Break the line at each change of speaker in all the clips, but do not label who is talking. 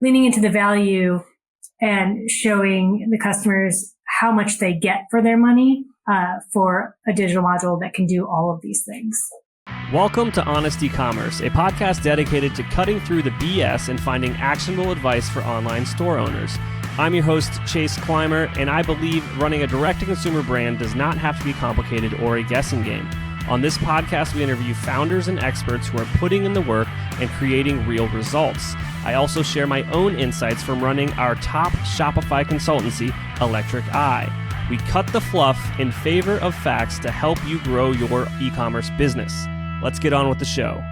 leaning into the value and showing the customers how much they get for their money for a digital module that can do all of these things.
Welcome to Honest Ecommerce, a podcast dedicated to cutting through the BS and finding actionable advice for online store owners. I'm your host, Kris Kaiser, and I believe running a direct-to-consumer brand does not have to be complicated or a guessing game. On this podcast, we interview founders and experts who are putting in the work and creating real results. I also share my own insights from running our top Shopify consultancy, Electric Eye. We cut the fluff in favor of facts to help you grow your e-commerce business. Let's get on with the show.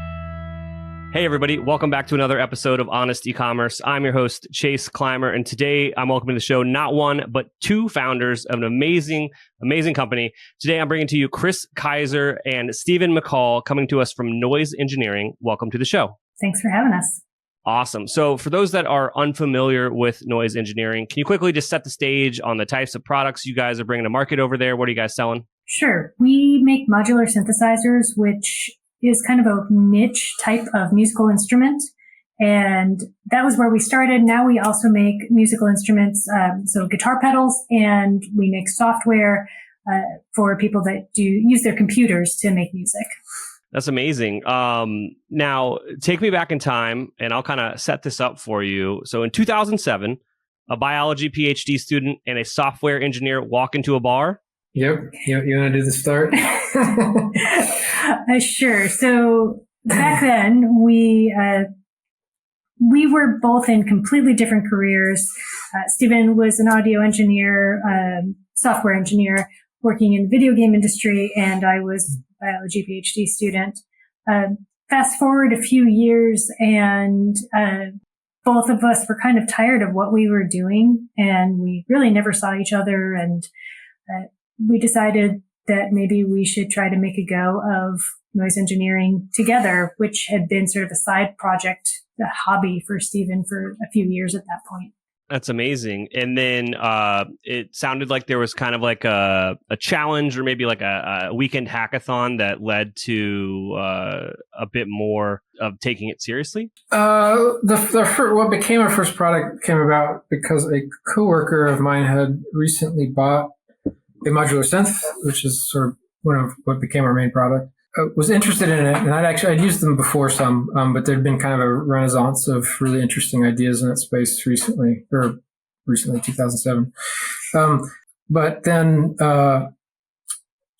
Hey everybody, welcome back to another episode of Honest Ecommerce. I'm your host, Kris Kaiser, and today I'm welcoming to the show not one, but two founders of an amazing company. Today I'm bringing to you Kris Kaiser and Stephen McCaul, coming to us from Noise Engineering. Welcome to the show.
Thanks for having us.
Awesome. So for those that are unfamiliar with Noise Engineering, can you quickly just set the stage on the types of products you guys are bringing to market over there? What are you guys selling?
Sure. We make modular synthesizers, which is kind of a niche type of musical instrument. And that was where we started. Now we also make musical instruments, so guitar pedals, and we make software for people that do use their computers to make music.
That's amazing. Now, take me back in time, and I'll kind of set this up for you. So in 2007, a biology PhD student and a software engineer walk into a bar.
Yep. You want to do the start?
Sure. So back then, we were both in completely different careers. Stephen was an audio engineer, software engineer, working in the video game industry, and I was a biology PhD student. Fast forward a few years, and both of us were kind of tired of what we were doing, and we really never saw each other, and we decided that maybe we should try to make a go of noise engineering together, which had been sort of a side project, a hobby for Stephen for a few years at that point.
That's amazing. And then it sounded like there was kind of like a challenge or maybe like a weekend hackathon that led to a bit more of taking it seriously.
What became our first product came about because a coworker of mine had recently bought a modular synth, which is sort of one of what became our main product. Was interested in it, and I'd used them before some, but there'd been kind of a renaissance of really interesting ideas in that space recently, 2007. But then,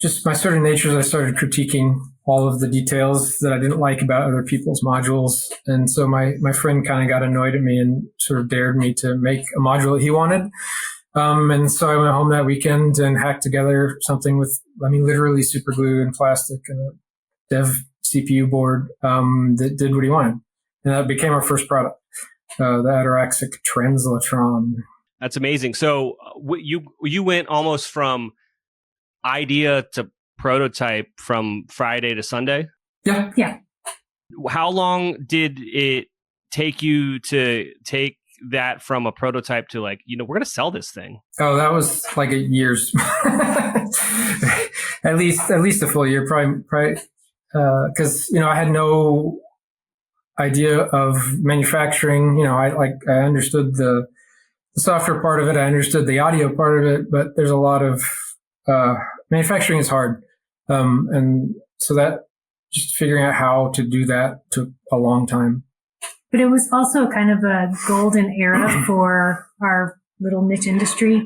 just my sort of nature, I started critiquing all of the details that I didn't like about other people's modules, and so my friend kind of got annoyed at me and sort of dared me to make a module that he wanted. And so I went home that weekend and hacked together something with, literally super glue and plastic and a dev CPU board that did what he wanted. And that became our first product, the Ataraxic Translatron.
That's amazing. So you went almost from idea to prototype from Friday to Sunday?
Yeah.
Yeah.
How long did it take you to take that from a prototype to we're going to sell this thing?
Oh, that was like years, at least a full year, probably, because I had no idea of manufacturing. I understood the software part of it, I understood the audio part of it, but there's a lot of manufacturing is hard, and so that just figuring out how to do that took a long time.
But it was also kind of a golden era for our little niche industry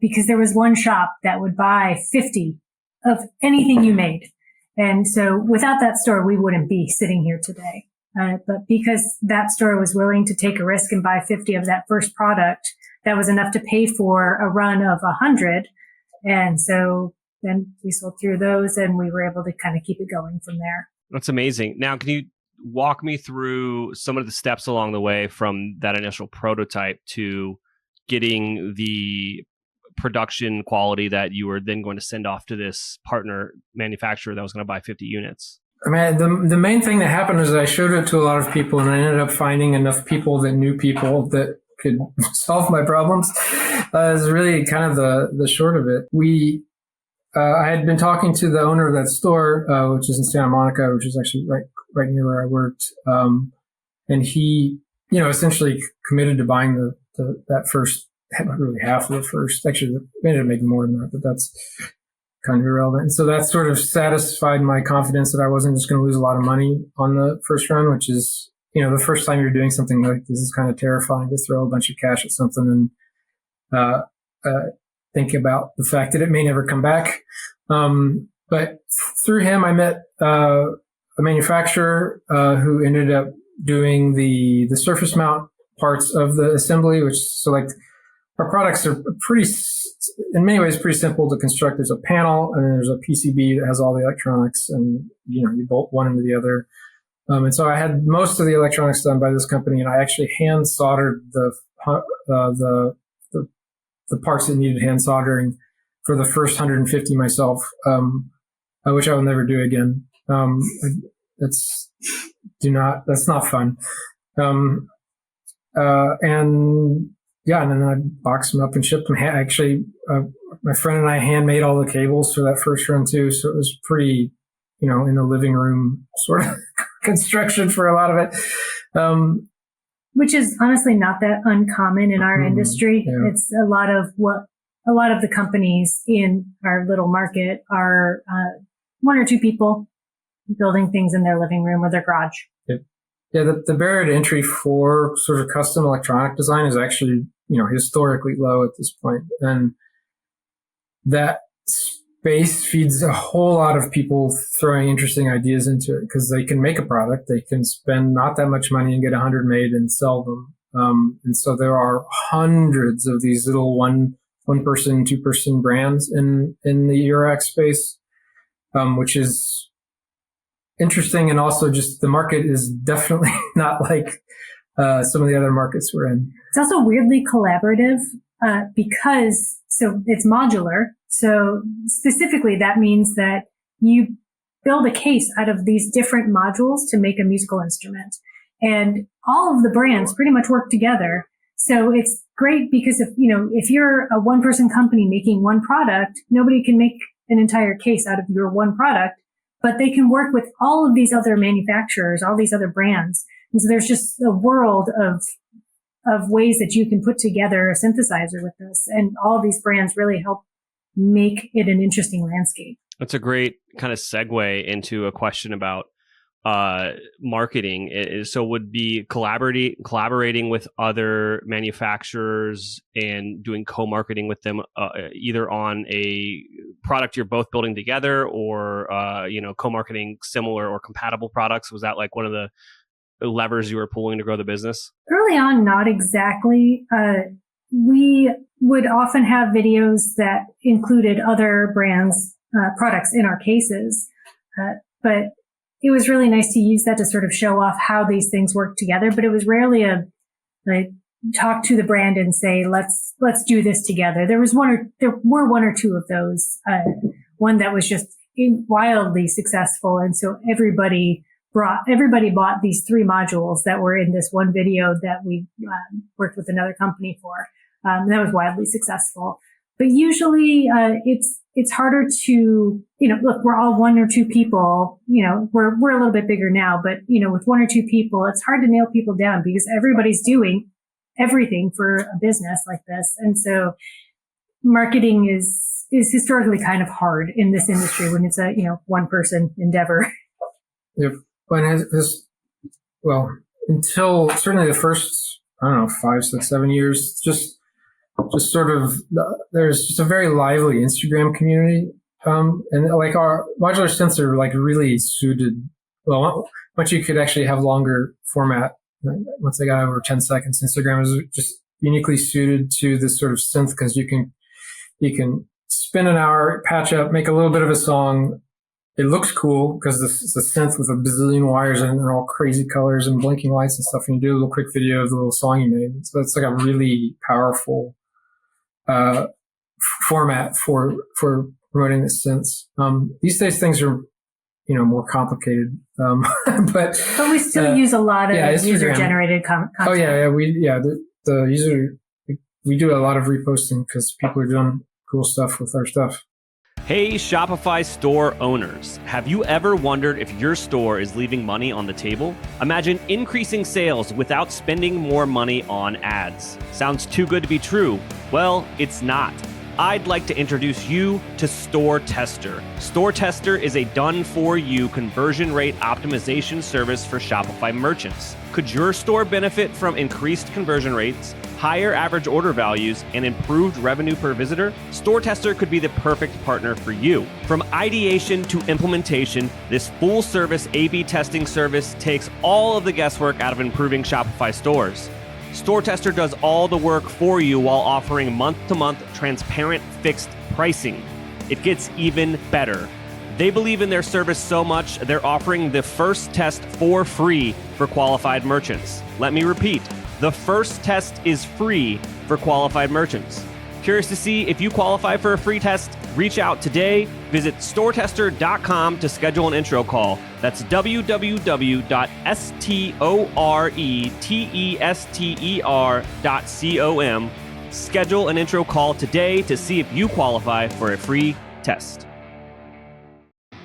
because there was one shop that would buy 50 of anything you made. And so without that store, we wouldn't be sitting here today. But because that store was willing to take a risk and buy 50 of that first product, that was enough to pay for a run of 100. And so then we sold through those and we were able to kind of keep it going from there.
That's amazing. Now, can you walk me through some of the steps along the way from that initial prototype to getting the production quality that you were then going to send off to this partner manufacturer that was going to buy 50 units?
The main thing that happened was that I showed it to a lot of people, and I ended up finding enough people that knew people that could solve my problems. Is really kind of the short of it. I had been talking to the owner of that store, which is in Santa Monica, which is actually right near where I worked. And he essentially committed to buying that first, really half of the first. Actually, we ended up making more than that, but that's kind of irrelevant. And so that sort of satisfied my confidence that I wasn't just going to lose a lot of money on the first run, which is, the first time you're doing something like this is kind of terrifying to throw a bunch of cash at something and think about the fact that it may never come back. But through him, I met a manufacturer who ended up doing the surface mount parts of the assembly, our products are in many ways pretty simple to construct. There's a panel and then there's a PCB that has all the electronics, and you bolt one into the other. And so I had most of the electronics done by this company, and I actually hand soldered the parts that needed hand soldering for the first 150 myself, which I will never do again. That's not fun. And then I boxed them up and shipped them. Actually, my friend and I handmade all the cables for that first run too. So it was pretty, in the living room sort of construction for a lot of it.
Which is honestly not that uncommon in our industry. Yeah. It's a lot of the companies in our little market are one or two people building things in their living room or their garage.
Yeah, the barrier to entry for sort of custom electronic design is actually, historically low at this point. And that space feeds a whole lot of people throwing interesting ideas into it because they can make a product. They can spend not that much money and get 100 made and sell them. And so there are hundreds of these little one person, 2 person brands in the Eurorack space, which is interesting. And also just the market is definitely not like some of the other markets we're in.
It's also weirdly collaborative because it's modular. So specifically, that means that you build a case out of these different modules to make a musical instrument. And all of the brands pretty much work together. So it's great because if you're a one person company making one product, nobody can make an entire case out of your one product, but they can work with all of these other manufacturers, all these other brands. And so there's just a world of ways that you can put together a synthesizer with this. And all of these brands really help make it an interesting landscape.
That's a great kind of segue into a question about marketing. So would be collaborating with other manufacturers and doing co-marketing with them, either on a product you're both building together or, co-marketing similar or compatible products. Was that like one of the levers you were pulling to grow the business?
Early on, not exactly. We would often have videos that included other brands' products in our cases. But it was really nice to use that to sort of show off how these things work together. But it was rarely talk to the brand and say, let's do this together. There were one or two of those. One that was just wildly successful. And so everybody bought these 3 modules that were in this one video that we worked with another company for. That was wildly successful. But usually, it's harder to, look, we're all 1 or 2 people, we're a little bit bigger now, but, with 1 or 2 people, it's hard to nail people down because everybody's doing everything for a business like this. And so marketing is historically kind of hard in this industry when it's a, one person endeavor.
Yep. Until certainly the first, 5, 6, 7 years, just sort of, there's just a very lively Instagram community. And like our modular synths are like really suited. Well, once you could actually have longer format, once they got over 10 seconds, Instagram is just uniquely suited to this sort of synth because you can spend an hour, patch up, make a little bit of a song. It looks cool because it's a synth with a bazillion wires and they're all crazy colors and blinking lights and stuff. And you do a little quick video of the little song you made. So it's like a really powerful format for promoting the synths. These days things are, more complicated. But
we still use a lot of user generated content.
Oh yeah. The user, we do a lot of reposting because people are doing cool stuff with our stuff.
Hey, Shopify store owners. Have you ever wondered if your store is leaving money on the table? Imagine increasing sales without spending more money on ads. Sounds too good to be true. Well, it's not. I'd like to introduce you to Store Tester. Store Tester is a done-for-you conversion rate optimization service for Shopify merchants. Could your store benefit from increased conversion rates, higher average order values, and improved revenue per visitor? Store Tester could be the perfect partner for you. From ideation to implementation, this full-service A/B testing service takes all of the guesswork out of improving Shopify stores. Store Tester does all the work for you while offering month-to-month transparent fixed pricing. It gets even better. They believe in their service so much, they're offering the first test for free for qualified merchants. Let me repeat. The first test is free for qualified merchants. Curious to see if you qualify for a free test? Reach out today. Visit storetester.com to schedule an intro call. That's www.storetester.com. Schedule an intro call today to see if you qualify for a free test.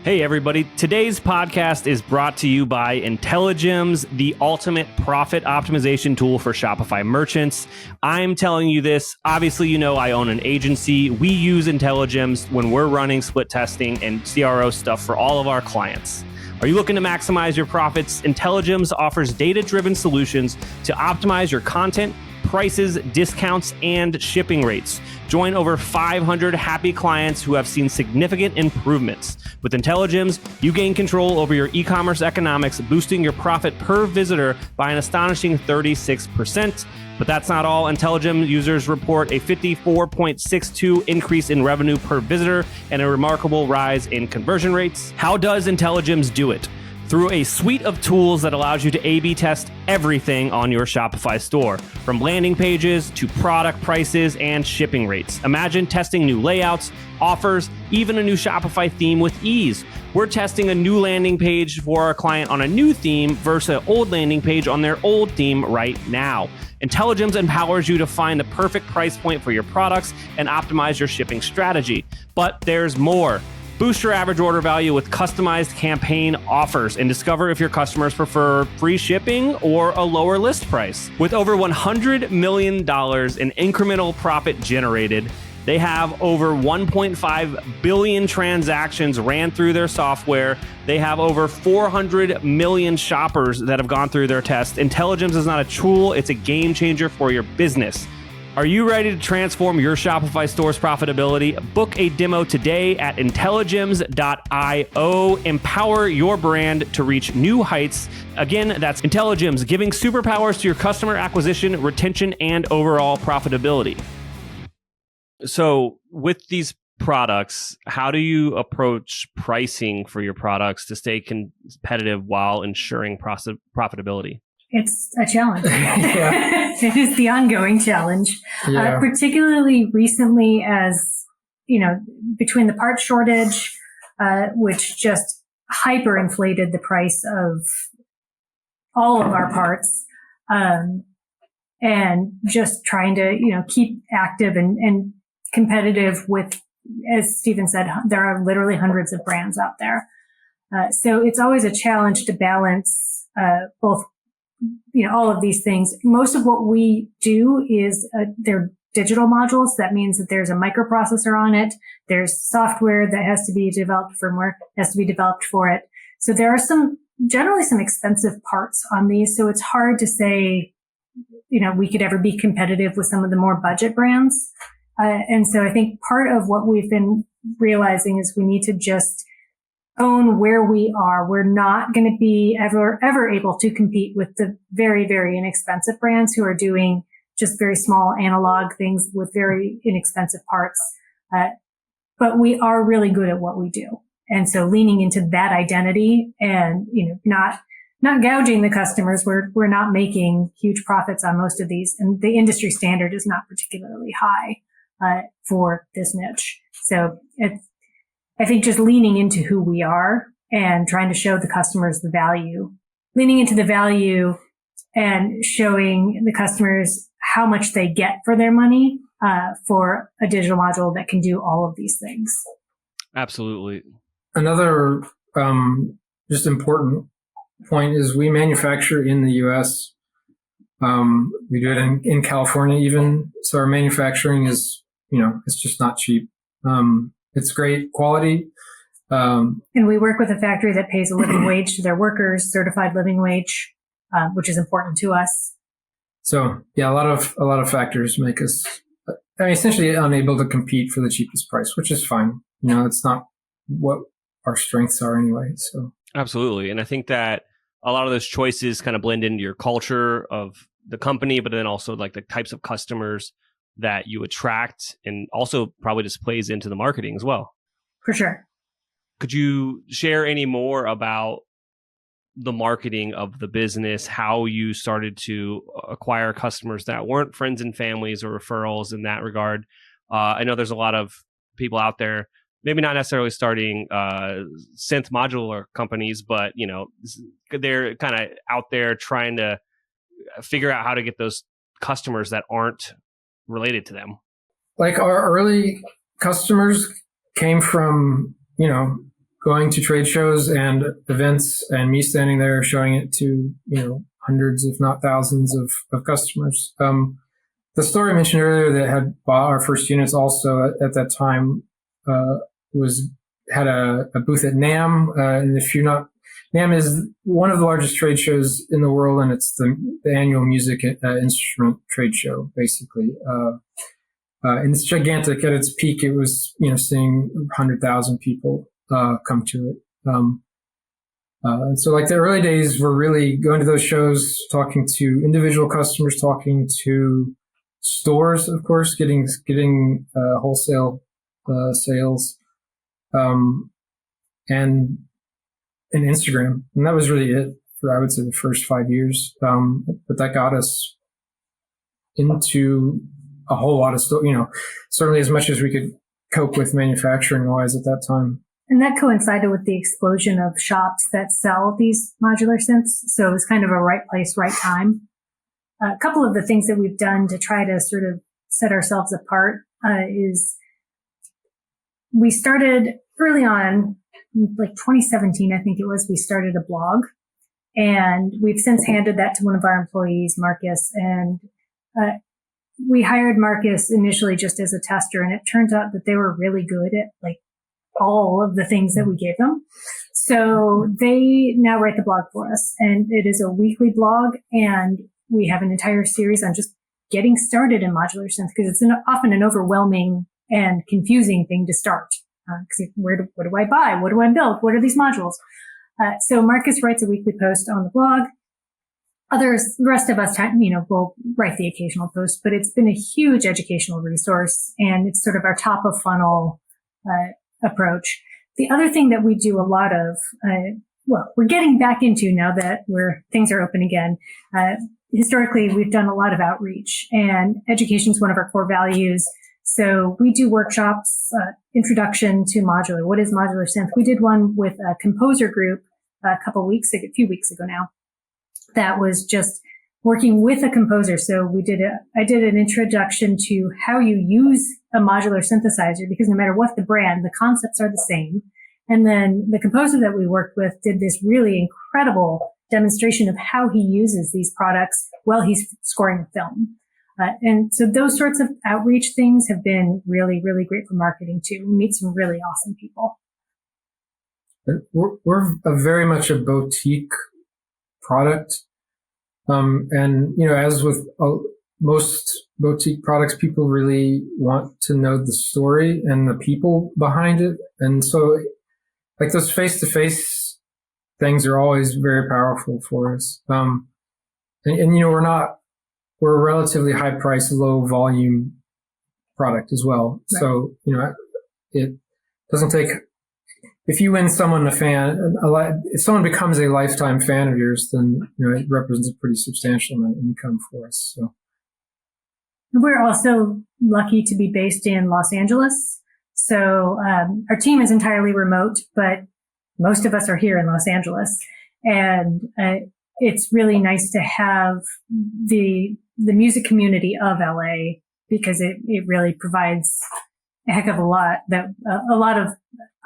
Hey everybody, today's podcast is brought to you by Intelligems, the ultimate profit optimization tool for Shopify merchants. I'm telling you this, obviously you know I own an agency. We use Intelligems when we're running split testing and CRO stuff for all of our clients. Are you looking to maximize your profits? Intelligems offers data-driven solutions to optimize your content, prices, discounts, and shipping rates. Join over 500 happy clients who have seen significant improvements. With Intelligems, you gain control over your e-commerce economics, boosting your profit per visitor by an astonishing 36%. But that's not all. Intelligems users report a 54.62 increase in revenue per visitor and a remarkable rise in conversion rates. How does Intelligems do it? Through a suite of tools that allows you to A/B test everything on your Shopify store, from landing pages to product prices and shipping rates. Imagine testing new layouts, offers, even a new Shopify theme with ease. We're testing a new landing page for our client on a new theme versus an old landing page on their old theme right now. Intelligems empowers you to find the perfect price point for your products and optimize your shipping strategy. But there's more. Boost your average order value with customized campaign offers and discover if your customers prefer free shipping or a lower list price. With over $100 million in incremental profit generated, they have over 1.5 billion transactions ran through their software. They have over 400 million shoppers that have gone through their test. Intelligems is not a tool, it's a game changer for your business. Are you ready to transform your Shopify store's profitability? Book a demo today at intelligems.io. Empower your brand to reach new heights. Again, that's Intelligems, giving superpowers to your customer acquisition, retention, and overall profitability. So with these products, how do you approach pricing for your products to stay competitive while ensuring profitability?
It's a challenge.
Yeah.
It is the ongoing challenge,
Yeah.
particularly recently as, between the part shortage, which just hyperinflated the price of all of our parts, and just trying to, keep active and competitive with, as Stephen said, there are literally hundreds of brands out there. So it's always a challenge to balance, both all of these things. Most of what we do is they're digital modules. That means that there's a microprocessor on it. There's software that has to be developed, firmware has to be developed for it. So there are generally some expensive parts on these. So it's hard to say, we could ever be competitive with some of the more budget brands. And so I think part of what we've been realizing is we need to just own where we are. We're not going to be ever able to compete with the very, very inexpensive brands who are doing just very small analog things with very inexpensive parts. But we are really good at what we do. And so leaning into that identity and, not gouging the customers. We're not making huge profits on most of these. And the industry standard is not particularly high, for this niche. So I think just leaning into who we are and trying to show the customers the value, leaning into the value and showing the customers how much they get for their money, for a digital module that can do all of these things.
Absolutely.
Another just important point is we manufacture in the U.S. We do it in California even. So our manufacturing is, it's just not cheap. It's great quality.
And we work with a factory that pays a living wage to their workers, certified living wage, which is important to us.
So yeah, a lot of factors make us, essentially unable to compete for the cheapest price, which is fine. It's not what our strengths are anyway. So
absolutely. And I think that a lot of those choices kind of blend into your culture of the company, but then also like the types of customers that you attract, and also probably just plays into the marketing as well.
For sure.
Could you share any more about the marketing of the business, how you started to acquire customers that weren't friends and families or referrals in that regard? I know there's a lot of people out there, maybe not necessarily starting synth modular companies, but they're kind of out there trying to figure out how to get those customers that aren't related to them.
Like our early customers came from, going to trade shows and events and me standing there showing it to, hundreds, if not thousands of customers. The store I mentioned earlier that had bought our first units also at that time, had a booth at NAMM. And if you're not, NAMM is one of the largest trade shows in the world, and it's the annual music instrument trade show, basically. And it's gigantic. At its peak, it was, seeing 100,000 people come to it. And so like the early days were really going to those shows, talking to individual customers, talking to stores, of course, getting wholesale sales, and Instagram. And that was really it for, I would say, the first 5 years. But that got us into a whole lot of stuff, certainly as much as we could cope with manufacturing wise at that time.
And that coincided with the explosion of shops that sell these modular synths. So it was kind of a right place, right time. A couple of the things that we've done to try to sort of set ourselves apart is we started early on, like 2017, I think it was, we started a blog. And we've since handed that to one of our employees, Marcus. And we hired Marcus initially just as a tester. And it turns out that they were really good at like all of the things that we gave them. So they now write the blog for us. And it is a weekly blog. And we have an entire series on just getting started in modular synth, because it's often an overwhelming and confusing thing to start. Because what do I buy? What do I build? What are these modules? So Marcus writes a weekly post on the blog. The rest of us, will write the occasional post, but it's been a huge educational resource, and it's sort of our top of funnel approach. The other thing that we do a lot of, we're getting back into now that things are open again. Historically, we've done a lot of outreach, and education is one of our core values. So we do workshops, introduction to modular. What is modular synth? We did one with a composer group a few weeks ago now. That was just working with a composer. So I did an introduction to how you use a modular synthesizer, because no matter what the brand, the concepts are the same. And then the composer that we worked with did this really incredible demonstration of how he uses these products while he's scoring a film. And so those sorts of outreach things have been really, really great for marketing too. We meet some really awesome people.
We're very much a boutique product. And, as with most boutique products, people really want to know the story and the people behind it. And so like those face-to-face things are always very powerful for us. We're a relatively high price, low volume product as well. Right. So, it doesn't take, if you win someone if someone becomes a lifetime fan of yours, then, it represents a pretty substantial amount of income for us. So
we're also lucky to be based in Los Angeles. So, our team is entirely remote, but most of us are here in Los Angeles. And, it's really nice to have the music community of LA, because it really provides a heck of a lot, a lot of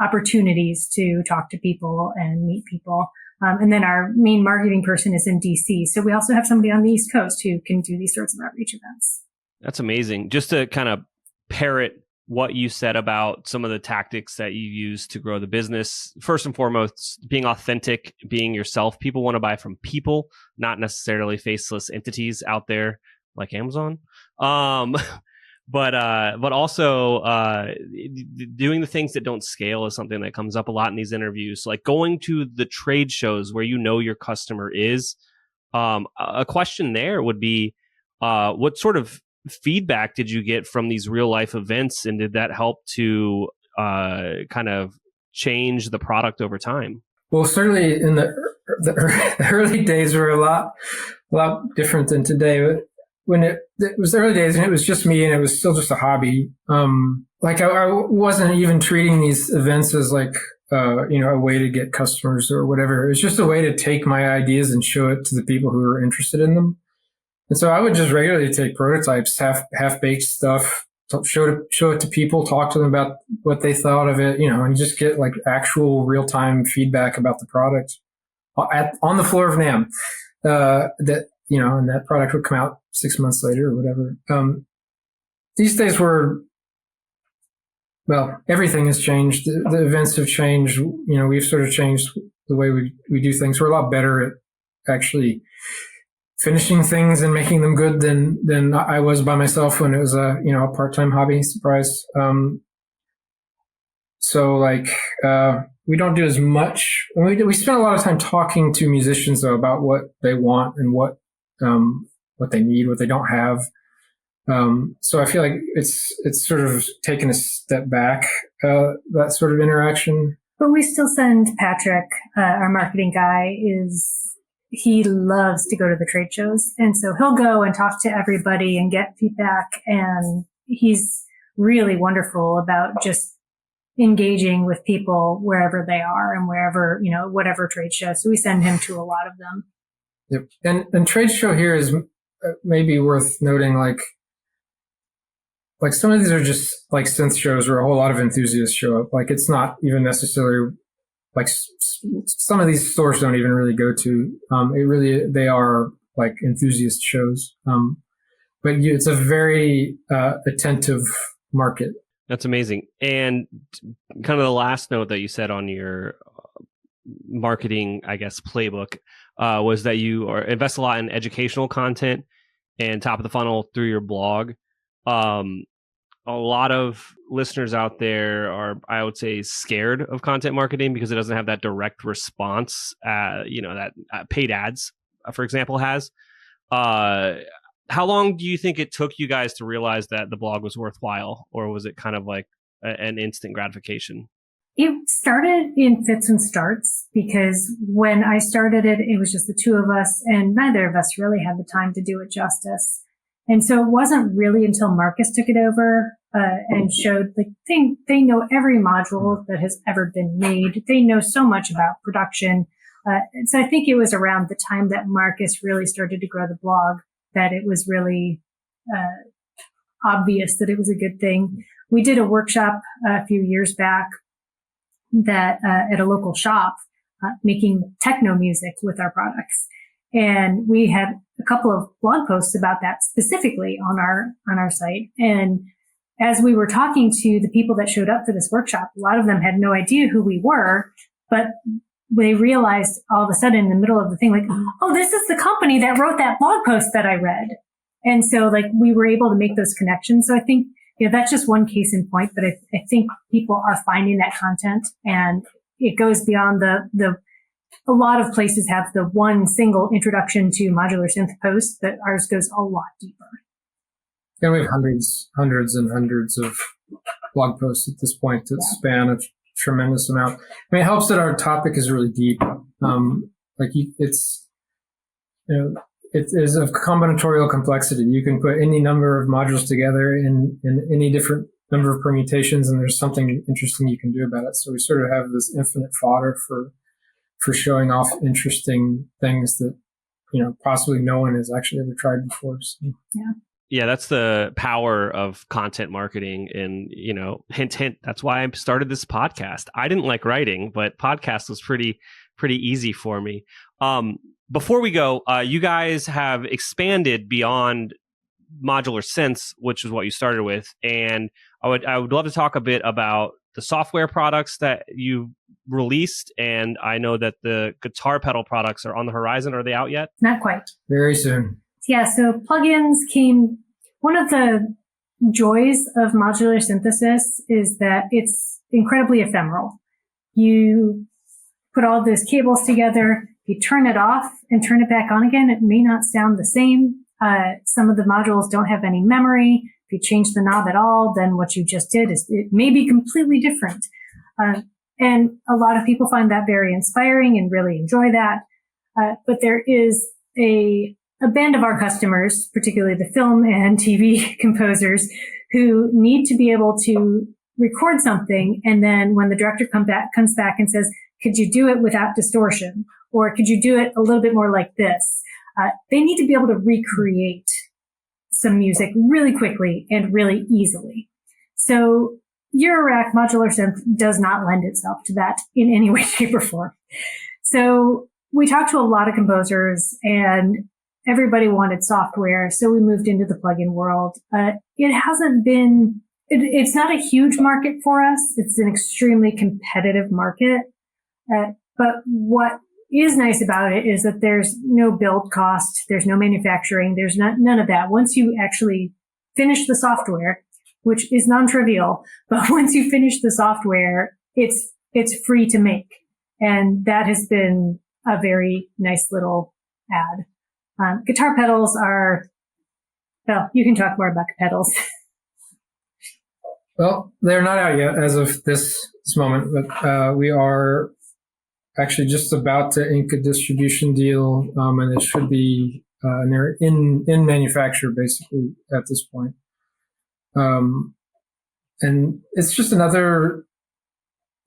opportunities to talk to people and meet people. And then our main marketing person is in DC. So we also have somebody on the East Coast who can do these sorts of outreach events.
That's amazing. Just to kind of parrot what you said about some of the tactics that you use to grow the business. First and foremost, being authentic, being yourself. People want to buy from people, not necessarily faceless entities out there like Amazon. But also doing the things that don't scale is something that comes up a lot in these interviews. Like going to the trade shows where you know your customer is. A question there would be, what sort of feedback did you get from these real life events, and did that help to kind of change the product over time?
Well, certainly in the early days were a lot different than today. But when it was the early days and it was just me and it was still just a hobby, like I wasn't even treating these events as like a way to get customers or whatever. It was just a way to take my ideas and show it to the people who were interested in them. And so I would just regularly take prototypes, half-baked stuff, show it to people, talk to them about what they thought of it, and just get like actual real-time feedback about the product on the floor of NAMM. And that product would come out 6 months later or whatever. These days everything has changed. The events have changed. We've sort of changed the way we do things. We're a lot better at actually finishing things and making them good than I was by myself when it was a part-time hobby. Surprise. We don't do as much. We spend a lot of time talking to musicians though about what they want and what they need, what they don't have. So I feel like it's sort of taken a step back, that sort of interaction.
But we still send Patrick, our marketing guy, he loves to go to the trade shows. And so he'll go and talk to everybody and get feedback. And he's really wonderful about just engaging with people wherever they are and wherever, whatever trade show. So we send him to a lot of them.
Yep. And trade show here is maybe worth noting, like some of these are just like synth shows where a whole lot of enthusiasts show up. Like it's not even necessarily like some of these stores don't even really go to. They are like enthusiast shows. But it's a very attentive market.
That's amazing. And kind of the last note that you said on your marketing, I guess, playbook was that you invest a lot in educational content and top of the funnel through your blog. A lot of listeners out there are, I would say, scared of content marketing because it doesn't have that direct response, that paid ads, for example, has. How long do you think it took you guys to realize that the blog was worthwhile, or was it kind of like an instant gratification?
It started in fits and starts because when I started it, it was just the two of us and neither of us really had the time to do it justice. And so it wasn't really until Marcus took it over and showed like they know every module that has ever been made. They know so much about production. And so I think it was around the time that Marcus really started to grow the blog that it was really obvious that it was a good thing. We did a workshop a few years back that at a local shop making techno music with our products. And we had a couple of blog posts about that specifically on our site. And as we were talking to the people that showed up for this workshop, a lot of them had no idea who we were, but they realized all of a sudden in the middle of the thing, like, oh, this is the company that wrote that blog post that I read. And so like we were able to make those connections. So I think, that's just one case in point, but I think people are finding that content and it goes beyond a lot of places have the one single introduction to modular synth post, but ours goes a lot deeper.
Yeah, we have hundreds and hundreds of blog posts at this point that span a tremendous amount. I mean, it helps that our topic is really deep. It is of combinatorial complexity. You can put any number of modules together in any different number of permutations, and there's something interesting you can do about it. So we sort of have this infinite fodder for showing off interesting things that, possibly no one has actually ever tried before. So.
Yeah.
Yeah, that's the power of content marketing. And, hint, hint, that's why I started this podcast. I didn't like writing, but podcast was pretty easy for me. Before we go, you guys have expanded beyond modular synths, which is what you started with. And I would love to talk a bit about the software products that you released. And I know that the guitar pedal products are on the horizon. Are they out yet?
Not quite.
Very soon.
Yeah, so plugins came. One of the joys of modular synthesis is that it's incredibly ephemeral. You put all those cables together, you turn it off and turn it back on again. It may not sound the same. Some of the modules don't have any memory. If you change the knob at all, then what you just did it may be completely different. And a lot of people find that very inspiring and really enjoy that. But there is a band of our customers, particularly the film and TV composers, who need to be able to record something. And then when the director comes back and says, could you do it without distortion? Or could you do it a little bit more like this? They need to be able to recreate some music really quickly and really easily. So Eurorack modular synth does not lend itself to that in any way, shape, or form. So we talked to a lot of composers and everybody wanted software. So we moved into the plugin world. It hasn't been, it's not a huge market for us. It's an extremely competitive market. But what is nice about it is that there's no build cost. There's no manufacturing. There's none of that. Once you actually finish the software, which is non-trivial, but once you finish the software, it's free to make. And that has been a very nice little add. Guitar pedals are, well, you can talk more about pedals.
Well, they're not out yet as of this moment, but we are actually just about to ink a distribution deal, and it should be and they're in manufacture basically at this point. And it's just another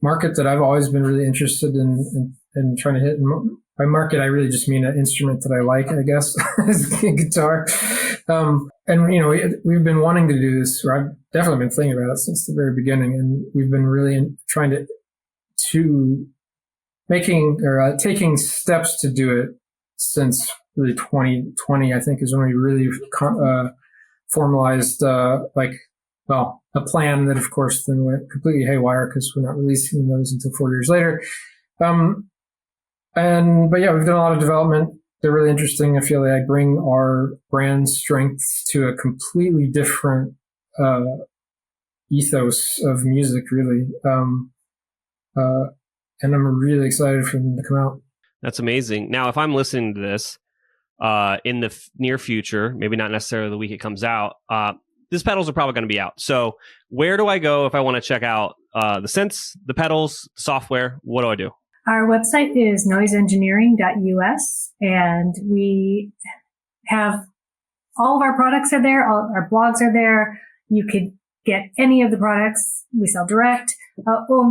market that I've always been really interested in trying to hit. And by market, I really just mean an instrument that I like, I guess, as a guitar. And we've been wanting to do this, or I've definitely been thinking about it since the very beginning, and we've been really trying to taking steps to do it since really 2020, I think, is when we really formalized a plan that, of course, then went completely haywire because we're not releasing those until 4 years later. But yeah, we've done a lot of development. They're really interesting. I feel like I bring our brand strengths to a completely different ethos of music, really. And I'm really excited for them to come out.
That's amazing. Now, if I'm listening to this in the near future, maybe not necessarily the week it comes out, these pedals are probably going to be out. So where do I go if I want to check out the synths, the pedals, the software? What do I do?
Our website is noiseengineering.us, and we have all of our products are there. All our blogs are there. You could get any of the products we sell direct.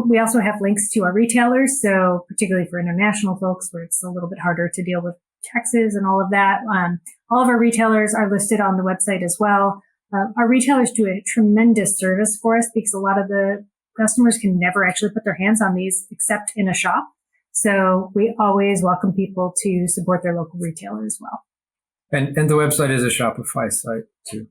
We also have links to our retailers. So particularly for international folks where it's a little bit harder to deal with taxes and all of that. All of our retailers are listed on the website as well. Our retailers do a tremendous service for us because a lot of the customers can never actually put their hands on these except in a shop. So we always welcome people to support their local retailer as well.
And the website is a Shopify site too.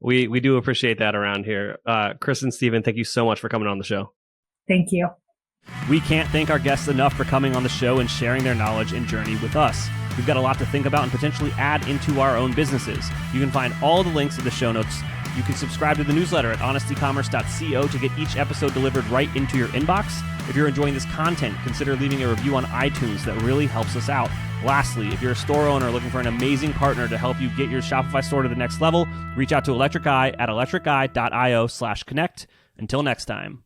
We do appreciate that around here. Kris and Stephen, thank you so much for coming on the show.
Thank you.
We can't thank our guests enough for coming on the show and sharing their knowledge and journey with us. We've got a lot to think about and potentially add into our own businesses. You can find all the links in the show notes. You can subscribe to the newsletter at honestecommerce.co to get each episode delivered right into your inbox. If you're enjoying this content, consider leaving a review on iTunes. That really helps us out. Lastly, if you're a store owner looking for an amazing partner to help you get your Shopify store to the next level, reach out to Electric Eye at electriceye.io/connect. Until next time.